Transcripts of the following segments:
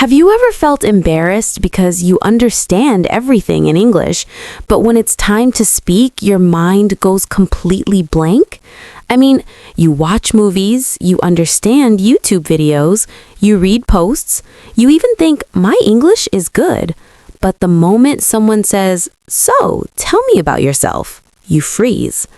Have you ever felt embarrassed because you understand everything in English, but when it's time to speak, your mind goes completely blank? I mean, you watch movies, you understand YouTube videos, you read posts, you even think, my English is good. But the moment someone says, "So, tell me about yourself," you freeze.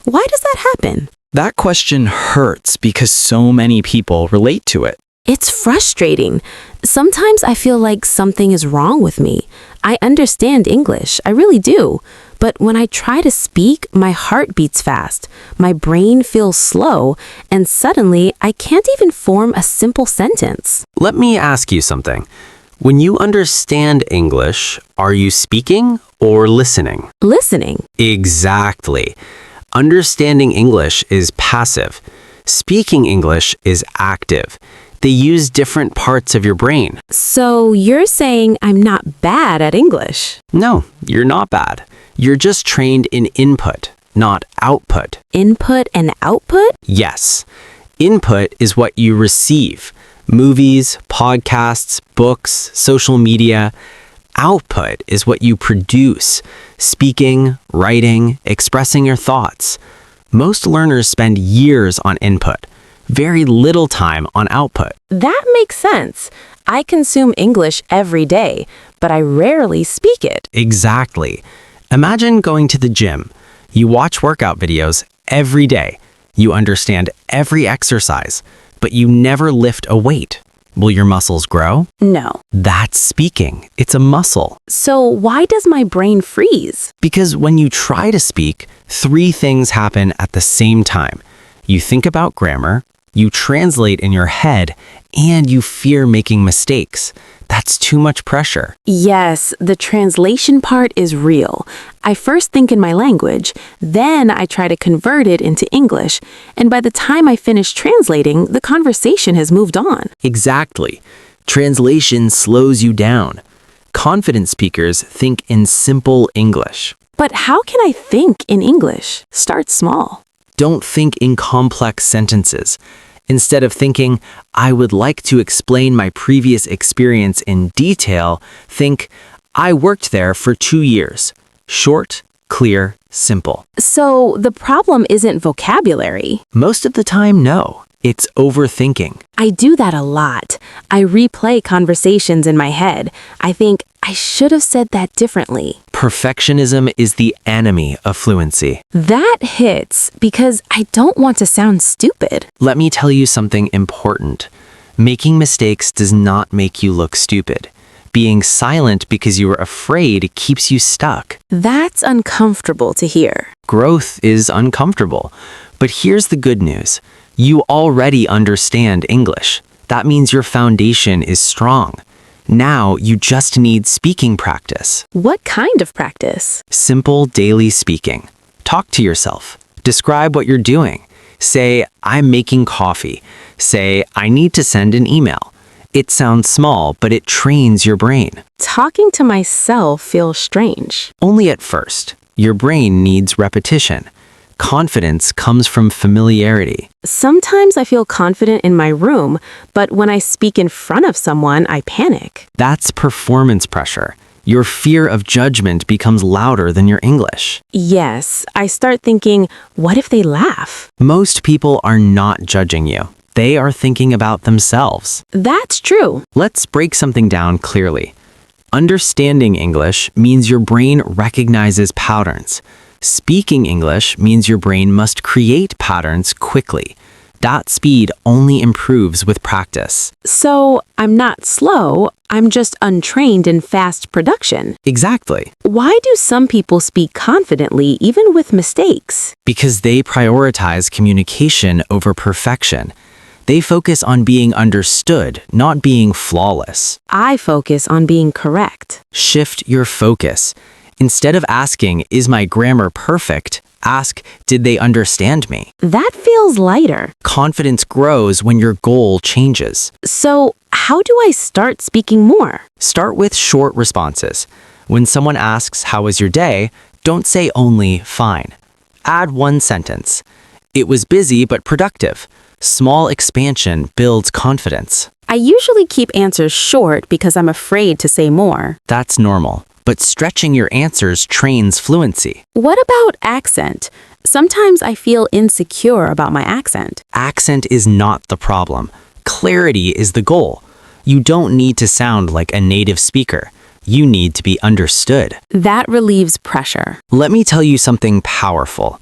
Why does that happen? That question hurts because so many people relate to it. It's frustrating. Sometimes I feel like something is wrong with me. I understand English, I really do. But when I try to speak, my heart beats fast, my brain feels slow, and suddenly I can't even form a simple sentence. Let me ask you something. When you understand English, are you speaking or listening? Listening. Exactly. Understanding English is passive. Speaking English is active. They use different parts of your brain. So you're saying I'm not bad at English? No, you're not bad. You're just trained in input, not output. Input and output? Yes. Input is what you receive. Movies, podcasts, books, social media. Output is what you produce. Speaking, writing, expressing your thoughts. Most learners spend years on input. Very little time on output. That makes sense. I consume English every day, but I rarely speak it. Exactly. Imagine going to the gym. You watch workout videos every day. You understand every exercise, but you never lift a weight. Will your muscles grow? No. That's speaking. It's a muscle. So why does my brain freeze? Because when you try to speak, 3 things happen at the same time. You think about grammar, you translate in your head, and you fear making mistakes. That's too much pressure. Yes, the translation part is real. I first think in my language, then I try to convert it into English, and by the time I finish translating, the conversation has moved on. Exactly. Translation slows you down. Confident speakers think in simple English. But how can I think in English? Start small. Don't think in complex sentences. Instead of thinking, I would like to explain my previous experience in detail, think, I worked there for 2 years. Short, clear, simple. So the problem isn't vocabulary. Most of the time, no. It's overthinking. I do that a lot. I replay conversations in my head. I think, I should have said that differently. Perfectionism is the enemy of fluency. That hits because I don't want to sound stupid. Let me tell you something important. Making mistakes does not make you look stupid. Being silent because you are afraid keeps you stuck. That's uncomfortable to hear. Growth is uncomfortable. But here's the good news. You already understand English. That means your foundation is strong. Now you just need speaking practice. What kind of practice? Simple daily speaking. Talk to yourself. Describe what you're doing. Say, I'm making coffee. Say, I need to send an email. It sounds small, but it trains your brain. Talking to myself feels strange. Only at first. Your brain needs repetition. Confidence comes from familiarity. Sometimes I feel confident in my room, but when I speak in front of someone, I panic. That's performance pressure. Your fear of judgment becomes louder than your English. Yes, I start thinking, what if they laugh? Most people are not judging you. They are thinking about themselves. That's true. Let's break something down clearly. Understanding English means your brain recognizes patterns. Speaking English means your brain must create patterns quickly. That speed only improves with practice. So I'm not slow, I'm just untrained in fast production. Exactly. Why do some people speak confidently even with mistakes? Because they prioritize communication over perfection. They focus on being understood, not being flawless. I focus on being correct. Shift your focus. Instead of asking, is my grammar perfect? Ask, did they understand me? That feels lighter. Confidence grows when your goal changes. So, how do I start speaking more? Start with short responses. When someone asks, how was your day? Don't say only, fine. Add 1 sentence. It was busy but productive. Small expansion builds confidence. I usually keep answers short because I'm afraid to say more. That's normal, but stretching your answers trains fluency. What about accent? Sometimes I feel insecure about my accent. Accent is not the problem. Clarity is the goal. You don't need to sound like a native speaker. You need to be understood. That relieves pressure. Let me tell you something powerful.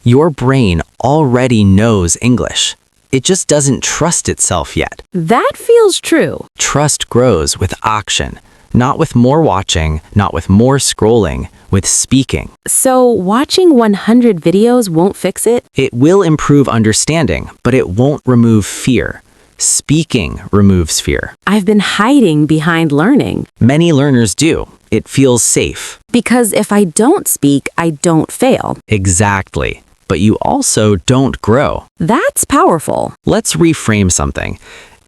Your brain already knows English. It just doesn't trust itself yet. That feels true. Trust grows with action, not with more watching, not with more scrolling, with speaking. So watching 100 videos won't fix it? It will improve understanding, but it won't remove fear. Speaking removes fear. I've been hiding behind learning. Many learners do. It feels safe. Because if I don't speak, I don't fail. Exactly. But you also don't grow. That's powerful. Let's reframe something.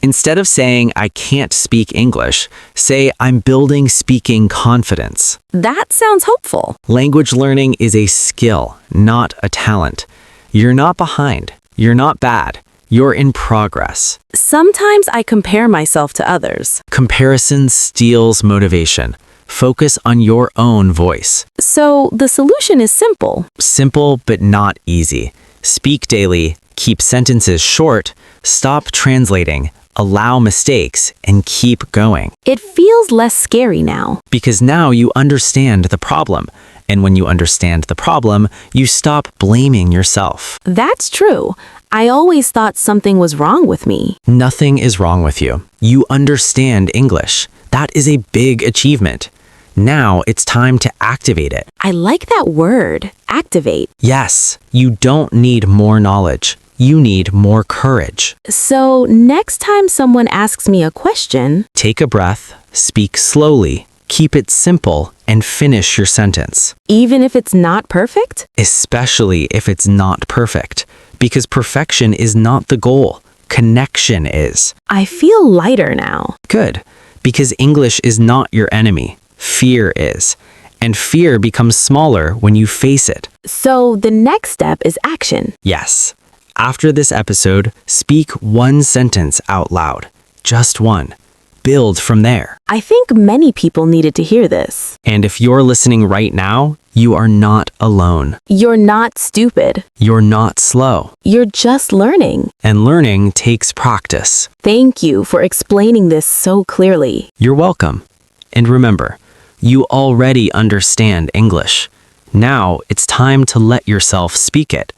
Instead of saying, I can't speak English, say, I'm building speaking confidence. That sounds hopeful. Language learning is a skill, not a talent. You're not behind. You're not bad. You're in progress. Sometimes I compare myself to others. Comparison steals motivation. Focus on your own voice. So the solution is simple. Simple but not easy. Speak daily, keep sentences short, stop translating, allow mistakes, and keep going. It feels less scary now. Because now you understand the problem. And when you understand the problem, you stop blaming yourself. That's true. I always thought something was wrong with me. Nothing is wrong with you. You understand English. That is a big achievement. Now it's time to activate it. I like that word, activate. Yes, you don't need more knowledge. You need more courage. So next time someone asks me a question, Take a breath, speak slowly, keep it simple, and finish your sentence. even if it's not perfect, Especially if it's not perfect. Because perfection is not the goal. Connection is. I feel lighter now. Good. Because English is not your enemy. Fear is. And fear becomes smaller when you face it. So the next step is action. Yes. After this episode, speak one sentence out loud. Just one. Build from there. I think many people needed to hear this. And if you're listening right now, you are not alone. You're not stupid. You're not slow. You're just learning. And learning takes practice. Thank you for explaining this so clearly. You're welcome. And remember, you already understand English. Now it's time to let yourself speak it.